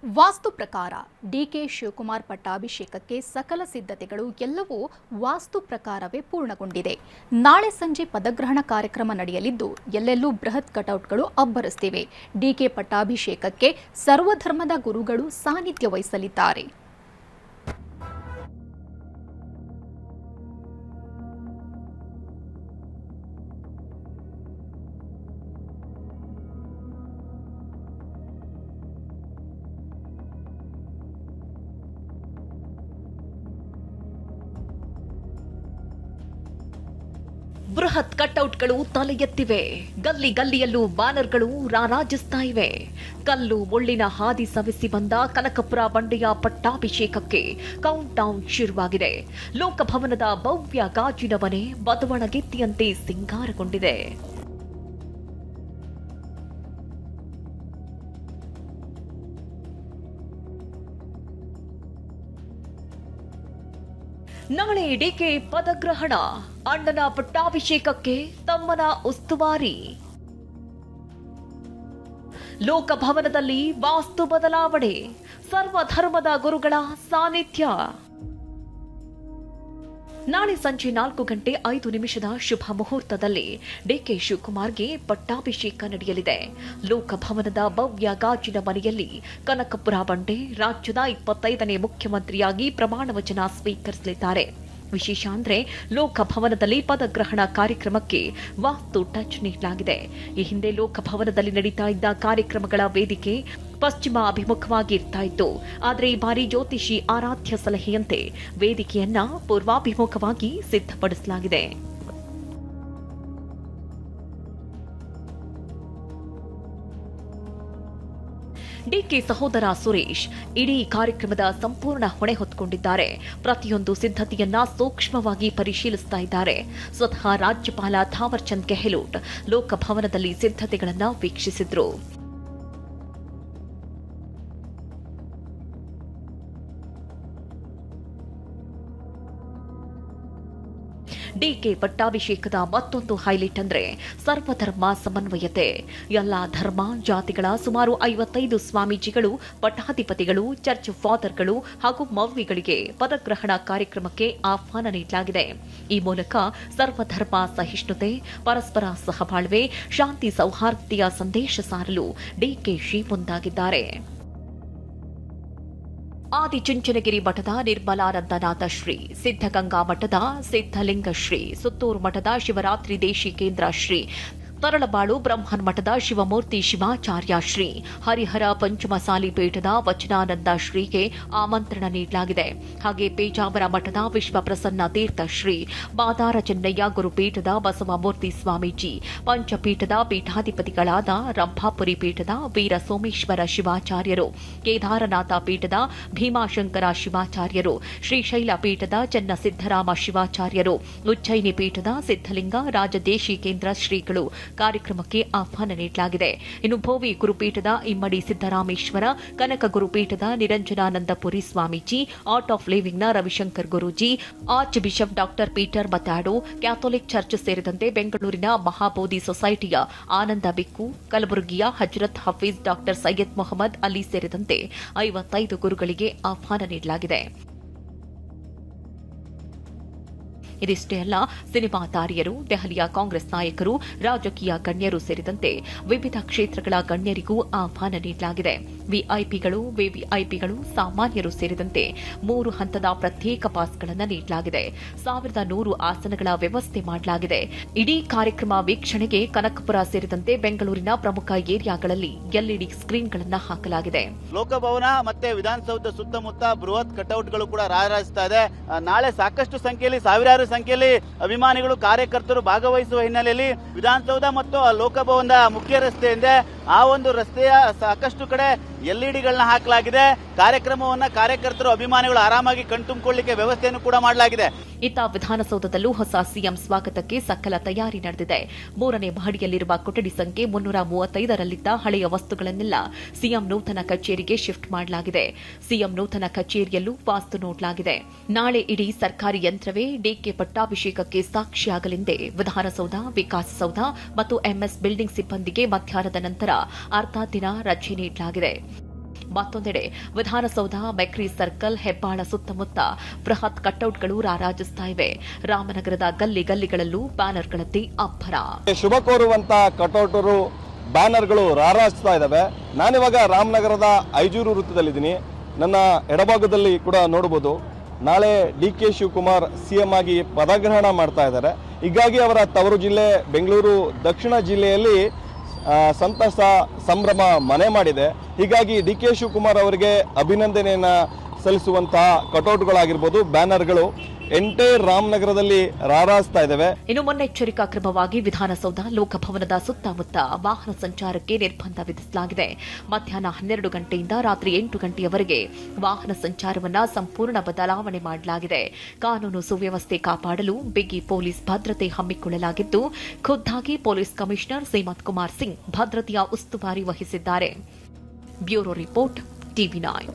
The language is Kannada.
ವಾಸ್ತು ಪ್ರಕಾರ ಡಿಕೆ ಶಿವಕುಮಾರ್ ಪಟ್ಟಾಭಿಷೇಕಕ್ಕೆ ಸಕಲ ಸಿದ್ಧತೆಗಳು ಎಲ್ಲವೂ ವಾಸ್ತು ಪ್ರಕಾರವೇ ಪೂರ್ಣಗೊಂಡಿದೆ. ನಾಳೆ ಸಂಜೆ ಪದಗ್ರಹಣ ಕಾರ್ಯಕ್ರಮ ನಡೆಯಲಿದ್ದು ಎಲ್ಲೆಲ್ಲೂ ಬೃಹತ್ ಕಟೌಟ್ಗಳು ಅಬ್ಬರಿಸುತ್ತಿವೆ. ಡಿಕೆ ಪಟ್ಟಾಭಿಷೇಕಕ್ಕೆ ಸರ್ವಧರ್ಮದ ಗುರುಗಳು ಸಾನ್ನಿಧ್ಯ ವಹಿಸಲಿದ್ದಾರೆ. ಬೃಹತ್ ಕಟ್ಔಟ್ಗಳು ತಲೆ ಎತ್ತಿವೆ. ಗಲ್ಲಿ ಗಲ್ಲಿಯಲ್ಲೂ ಬ್ಯಾನರ್ಗಳು ರಾರಾಜಿಸ್ತಾ ಇವೆ. ಕಲ್ಲು ಮುಳ್ಳಿನ ಹಾದಿ ಸವೆಸಿ ಬಂದ ಕನಕಪುರ ಬಂಡೆಯ ಪಟ್ಟಾಭಿಷೇಕಕ್ಕೆ ಕೌಂಟ್ ಡೌನ್ ಶುರುವಾಗಿದೆ. ಲೋಕಭವನದ ಭವ್ಯ ಗಾಜಿನ ಮನೆ ಬಸವಣಗೆತ್ತಿಯಂತೆ ಸಿಂಗಾರಗೊಂಡಿದೆ. ನಾಳೆ ಡಿಕೆ ಪದಗ್ರಹಣ, ಅಣ್ಣನ ಪಟ್ಟಾಭಿಷೇಕಕ್ಕೆ ತಮ್ಮನ ಉಸ್ತುವಾರಿ. ಲೋಕಭವನದಲ್ಲಿ ವಾಸ್ತು ಬದಲಾವಣೆ, ಸರ್ವಧರ್ಮದ ಗುರುಗಳ ಸಾನ್ನಿಧ್ಯ. ನಾಳೆ ಸಂಜೆ 4:05 ಶುಭ ಮುಹೂರ್ತದಲ್ಲಿ ಡಿಕೆ ಶಿವಕುಮಾರ್ಗೆ ಪಟ್ಟಾಭಿಷೇಕ ನಡೆಯಲಿದೆ. ಲೋಕಭವನದ ಭವ್ಯ ಗಾಜಿನ ಮನೆಯಲ್ಲಿ ಕನಕಪುರ ಬಂಡೆ ರಾಜ್ಯದ 25ನೇ ಮುಖ್ಯಮಂತ್ರಿಯಾಗಿ ಪ್ರಮಾಣ ವಚನ ಸ್ವೀಕರಿಸಲಿದ್ದಾರೆ. ವಿಶೇಷ ಅಂದ್ರೆ ಲೋಕಭವನದಲ್ಲಿ ಪದಗ್ರಹಣ ಕಾರ್ಯಕ್ರಮಕ್ಕೆ ವಾಸ್ತು ಟಚ್ ನೀಡಲಾಗಿದೆ. ಈ ಹಿಂದೆ ಲೋಕಭವನದಲ್ಲಿ ನಡೀತಾ ಇದ್ದ ಕಾರ್ಯಕ್ರಮಗಳ ವೇದಿಕೆ ಪಶ್ಚಿಮ ಅಭಿಮುಖವಾಗಿ ಇರ್ತಾ ಇತ್ತು. ಆದರೆ ಈ ಬಾರಿ ಜ್ಯೋತಿಷಿ ಆರಾಧ್ಯ ಸಲಹೆಯಂತೆ ವೇದಿಕೆಯನ್ನ ಪೂರ್ವಾಭಿಮುಖವಾಗಿ ಸಿದ್ಧಪಡಿಸಲಾಗಿದೆ. ಡಿಕೆ ಸಹೋದರ ಸುರೇಶ್ ಇಡೀ ಕಾರ್ಯಕ್ರಮದ ಸಂಪೂರ್ಣ ಹೊಣೆ ಹೊತ್ತುಕೊಂಡಿದ್ದಾರೆ. ಪ್ರತಿಯೊಂದು ಸಿದ್ಧತೆಯನ್ನ ಸೂಕ್ಷ್ಮವಾಗಿ ಪರಿಶೀಲಿಸ್ತಾ ಇದ್ದಾರೆ. ಸ್ವತಃ ರಾಜ್ಯಪಾಲ ಥಾವರ್ ಚಂದ್ ಗೆಹ್ಲೋಟ್ ಲೋಕಭವನದಲ್ಲಿ ಸಿದ್ಧತೆಗಳನ್ನು ವೀಕ್ಷಿಸಿದ್ರು. ಡಿಕೆ ಪಟ್ಟಾಭಿಷೇಕದ ಮತ್ತೊಂದು ಹೈಲೈಟ್ ಅಂದ್ರೆ ಸರ್ವಧರ್ಮ ಸಮನ್ವಯತೆ. ಎಲ್ಲಾ ಧರ್ಮ ಜಾತಿಗಳ ಸುಮಾರು 55 ಸ್ವಾಮೀಜಿಗಳು, ಪಟ್ಟಾಧಿಪತಿಗಳು, ಚರ್ಚ್ ಫಾದರ್ಗಳು ಹಾಗೂ ಮೌಲ್ವಿಗಳಿಗೆ ಪದಗ್ರಹಣ ಕಾರ್ಯಕ್ರಮಕ್ಕೆ ಆಹ್ವಾನ ನೀಡಲಾಗಿದೆ. ಈ ಮೂಲಕ ಸರ್ವಧರ್ಮ ಸಹಿಷ್ಣುತೆ, ಪರಸ್ಪರ ಸಹಬಾಳ್ವೆ, ಶಾಂತಿ ಸೌಹಾರ್ದತೆಯ ಸಂದೇಶ ಸಾರಲು ಡಿಕೆಶಿ ಮುಂದಾಗಿದ್ದಾರೆ. ಆದಿಚುಂಚನಗಿರಿ ಮಠದ ನಿರ್ಮಲಾನಂದನಾಥ ಶ್ರೀ, ಸಿದ್ಧಗಂಗಾ ಮಠದ ಸಿದ್ಧಲಿಂಗ ಶ್ರೀ, ಸುತ್ತೂರು ಮಠದ ಶಿವರಾತ್ರಿ ದೇಶಿಕೇಂದ್ರ ಶ್ರೀ, ತರಳಬಾಳು ಬ್ರಹ್ಮನ್ ಮಠದ ಶಿವಮೂರ್ತಿ ಶಿವಾಚಾರ್ಯ ಶ್ರೀ, ಹರಿಹರ ಪಂಚಮಸಾಲಿ ಪೀಠದ ವಚನಾನಂದ ಶ್ರೀಗೆ ಆಮಂತ್ರಣ ನೀಡಲಾಗಿದೆ. ಹಾಗೆ ಪೇಜಾವರ ಮಠದ ವಿಶ್ವಪ್ರಸನ್ನ ತೀರ್ಥ ಶ್ರೀ, ಬಾದಾರ ಚೆನ್ನಯ್ಯ ಗುರುಪೀಠದ ಬಸವಮೂರ್ತಿ ಸ್ವಾಮೀಜಿ, ಪಂಚಪೀಠದ ಪೀಠಾಧಿಪತಿಗಳಾದ ರಂಭಾಪುರಿ ಪೀಠದ ವೀರ ಸೋಮೇಶ್ವರ ಶಿವಾಚಾರ್ಯರು, ಕೇದಾರನಾಥ ಪೀಠದ ಭೀಮಾಶಂಕರ ಶಿವಾಚಾರ್ಯರು, ಶ್ರೀಶೈಲ ಪೀಠದ ಚನ್ನಸಿದ್ದರಾಮ ಶಿವಾಚಾರ್ಯರು, ಉಜ್ಜಯಿನಿ ಪೀಠದ ಸಿದ್ಧಲಿಂಗ ರಾಜದೇಶಿಕೇಂದ್ರ ಶ್ರೀಗಳು ಕಾರ್ಯಕ್ರಮಕ್ಕೆ ಆಹ್ವಾನ ನೀಡಲಾಗಿದೆ. ಇನ್ನು ಭೋವಿ ಗುರುಪೀಠದ ಇಮ್ಮಡಿ ಸಿದ್ದರಾಮೇಶ್ವರ, ಕನಕ ಗುರುಪೀಠದ ನಿರಂಜನಾನಂದಪುರಿ ಸ್ವಾಮೀಜಿ, ಆರ್ಟ್ ಆಫ್ ಲಿವಿಂಗ್ನ Ravishankar Guruji, archbishop doctor Peter Machado, Catholic church ಸೇರಿದಂತೆ ಬೆಂಗಳೂರಿನ ಮಹಾಬೋಧಿ ಸೊಸೈಟಿಯ ಆನಂದ ಬಿಕ್ಕು, ಕಲಬುರಗಿಯ ಹಜರತ್ ಹಫೀಜ್ ಡಾಕ್ಟರ್ ಸೈಯದ್ ಮೊಹಮ್ಮದ್ ಅಲಿ ಸೇರಿದಂತೆ 55 ಗುರುಗಳಿಗೆ ಆಹ್ವಾನ ನೀಡಲಾಗಿದೆ. ಇದಿಷ್ಟೇ ಅಲ್ಲ, ಸಿನಿಮಾ ತಾರೆಯರು, ದೆಹಲಿಯ ಕಾಂಗ್ರೆಸ್ ನಾಯಕರು, ರಾಜಕೀಯ ಗಣ್ಯರು ಸೇರಿದಂತೆ ವಿವಿಧ ಕ್ಷೇತ್ರಗಳ ಗಣ್ಯರಿಗೂ ಆಹ್ವಾನ ನೀಡಲಾಗಿದೆ. ವಿಐಪಿಗಳು, ವಿವಿಐಪಿಗಳು, ಸಾಮಾನ್ಯರು ಸೇರಿದಂತೆ 3 ಹಂತದ ಪ್ರತ್ಯೇಕ ಪಾಸ್ಗಳನ್ನು ನೀಡಲಾಗಿದೆ. 1100 ಆಸನಗಳ ವ್ಯವಸ್ಥೆ ಮಾಡಲಾಗಿದೆ. ಇಡೀ ಕಾರ್ಯಕ್ರಮ ವೀಕ್ಷಣೆಗೆ ಕನಕಪುರ ಸೇರಿದಂತೆ ಬೆಂಗಳೂರಿನ ಪ್ರಮುಖ ಏರಿಯಾಗಳಲ್ಲಿ ಎಲ್ಇಡಿ ಸ್ಕ್ರೀನ್ಗಳನ್ನು ಹಾಕಲಾಗಿದೆ. ಲೋಕಭವನ ಮತ್ತೆ ವಿಧಾನಸೌಧ ಸುತ್ತಮುತ್ತ ಬೃಹತ್ ಕಟೌಟ್ಗಳು ಕೂಡ ರಾರಾಜಿಸ್ತಾ ಇದೆ. ನಾಳೆ ಸಾಕಷ್ಟು ಸಂಖ್ಯೆಯಲ್ಲಿ, ಸಾವಿರಾರು ಸಂಖ್ಯೆಯಲ್ಲಿ ಅಭಿಮಾನಿಗಳು, ಕಾರ್ಯಕರ್ತರು ಭಾಗವಹಿಸುವ ಹಿನ್ನೆಲೆಯಲ್ಲಿ ವಿಧಾನಸೌಧ ಮತ್ತು ಲೋಕಭವನದ ಮುಖ್ಯ ರಸ್ತೆಯಿಂದ ಆ ಒಂದು ರಸ್ತೆಯ ಸಾಕಷ್ಟು ಕಡೆ ಎಲ್ಇಡಿಗಳನ್ನ ಹಾಕಲಾಗಿದೆ. ಕಾರ್ಯಕ್ರಮವನ್ನ ಕಾರ್ಯಕರ್ತರು, ಅಭಿಮಾನಿಗಳು ಆರಾಮಾಗಿ ಕಣ್ತುಂಬಿಕೊಳ್ಳಿಕ್ಕೆ ವ್ಯವಸ್ಥೆಯನ್ನು ಕೂಡ ಮಾಡಲಾಗಿದೆ. ಇತ್ತ ವಿಧಾನಸೌಧದಲ್ಲೂ ಹೊಸ ಸಿಎಂ ಸ್ವಾಗತಕ್ಕೆ ಸಕಲ ತಯಾರಿ ನಡೆದಿದೆ. 3ನೇ ಮಹಡಿಯಲ್ಲಿರುವ ಕೊಠಡಿ ಸಂಖ್ಯೆ 335ರಲ್ಲಿದ್ದ ಹಳೆಯ ವಸ್ತುಗಳನ್ನೆಲ್ಲ ಸಿಎಂ ನೂತನ ಕಚೇರಿಗೆ ಶಿಫ್ಟ್ ಮಾಡಲಾಗಿದೆ. ಸಿಎಂ ನೂತನ ಕಚೇರಿಯಲ್ಲೂ ವಾಸ್ತು ನೋಡಲಾಗಿದೆ. ನಾಳೆ ಇಡೀ ಸರ್ಕಾರಿ ಯಂತ್ರವೇ ಡಿಕೆ ಪಟ್ಟಾಭಿಷೇಕಕ್ಕೆ ಸಾಕ್ಷಿಯಾಗಲೆಂದೇ ವಿಧಾನಸೌಧ, ವಿಕಾಸಸೌಧ ಮತ್ತು ಎಂಎಸ್ ಬಿಲ್ಡಿಂಗ್ ಸಿಬ್ಬಂದಿಗೆ ಮಧ್ಯಾಹ್ನದ ನಂತರ ಅರ್ಧ ದಿನ ರಜೆ ನೀಡಲಾಗಿದೆ. ಮತ್ತೊಂದೆಡೆ ವಿಧಾನಸೌಧ, ಮೆಕ್ರಿ ಸರ್ಕಲ್, ಹೆಬ್ಬಾಳ ಸುತ್ತಮುತ್ತ ಬೃಹತ್ ಕಟೌಟ್ಗಳು ರಾರಾಜಿಸ್ತಾ ಇವೆ. ರಾಮನಗರದ ಗಲ್ಲಿ ಗಲ್ಲಿಗಳಲ್ಲೂ ಬ್ಯಾನರ್ಗಳದ್ದೇ ಅಬ್ಬರ. ಶುಭ ಕೋರುವಂತ ಕಟೌಟರು, ಬ್ಯಾನರ್ಗಳು ರಾರಾಜಿಸ್ತಾ ಇದ್ದಾವೆ. ನಾನಿವಾಗ ರಾಮನಗರದ ಐಜೂರು ವೃತ್ತದಲ್ಲಿದ್ದೀನಿ. ನನ್ನ ಎಡಭಾಗದಲ್ಲಿ ಕೂಡ ನೋಡಬಹುದು, ನಾಳೆ ಡಿ.ಕೆ. ಶಿವಕುಮಾರ್ ಸಿಎಂ ಆಗಿ ಪದಗ್ರಹಣ ಮಾಡ್ತಾ ಇದ್ದಾರೆ. ಹೀಗಾಗಿ ಅವರ ತವರು ಜಿಲ್ಲೆ ಬೆಂಗಳೂರು ದಕ್ಷಿಣ ಜಿಲ್ಲೆಯಲ್ಲಿ ಸಂತಸ, ಸಂಭ್ರಮ ಮನೆ ಮಾಡಿದೆ. ಹೀಗಾಗಿ ಡಿ.ಕೆ. ಶಿವಕುಮಾರ್ ಅವರಿಗೆ ಅಭಿನಂದನೆಯನ್ನ ಸಲ್ಲಿಸುವಂತಹ ಕಟೌಟ್ಗಳಾಗಿರ್ಬೋದು, ಬ್ಯಾನರ್ಗಳು ಎಂಟೈರ್ ರಾಮನಗರದಲ್ಲಿ ರಾರಾಜಿಸ್ತಾ ಇದ್ದಾವೆ. ಇನ್ನು ಮುನ್ನೆಚ್ಚರಿಕಾ ಕ್ರಮವಾಗಿ ವಿಧಾನಸೌಧ, ಲೋಕಭವನದ ಸುತ್ತಮುತ್ತ ವಾಹನ ಸಂಚಾರಕ್ಕೆ ನಿರ್ಬಂಧ ವಿಧಿಸಲಾಗಿದೆ. ಮಧ್ಯಾಹ್ನ 12 ಗಂಟೆಯಿಂದ ರಾತ್ರಿ 8 ಗಂಟೆಯವರೆಗೆ ವಾಹನ ಸಂಚಾರವನ್ನು ಸಂಪೂರ್ಣ ಬದಲಾವಣೆ ಮಾಡಲಾಗಿದೆ. ಕಾನೂನು ಸುವ್ಯವಸ್ಥೆ ಕಾಪಾಡಲು ಬಿಗಿ ಪೊಲೀಸ್ ಭದ್ರತೆ ಹಮ್ಮಿಕೊಳ್ಳಲಾಗಿದ್ದು, ಖುದ್ದಾಗಿ ಪೊಲೀಸ್ ಕಮಿಷನರ್ ಸೀಮಂತ್ ಕುಮಾರ್ ಸಿಂಗ್ ಭದ್ರತೆಯ ಉಸ್ತುವಾರಿ ವಹಿಸಿದ್ದಾರೆ. Bureau report, ಟಿವಿ9.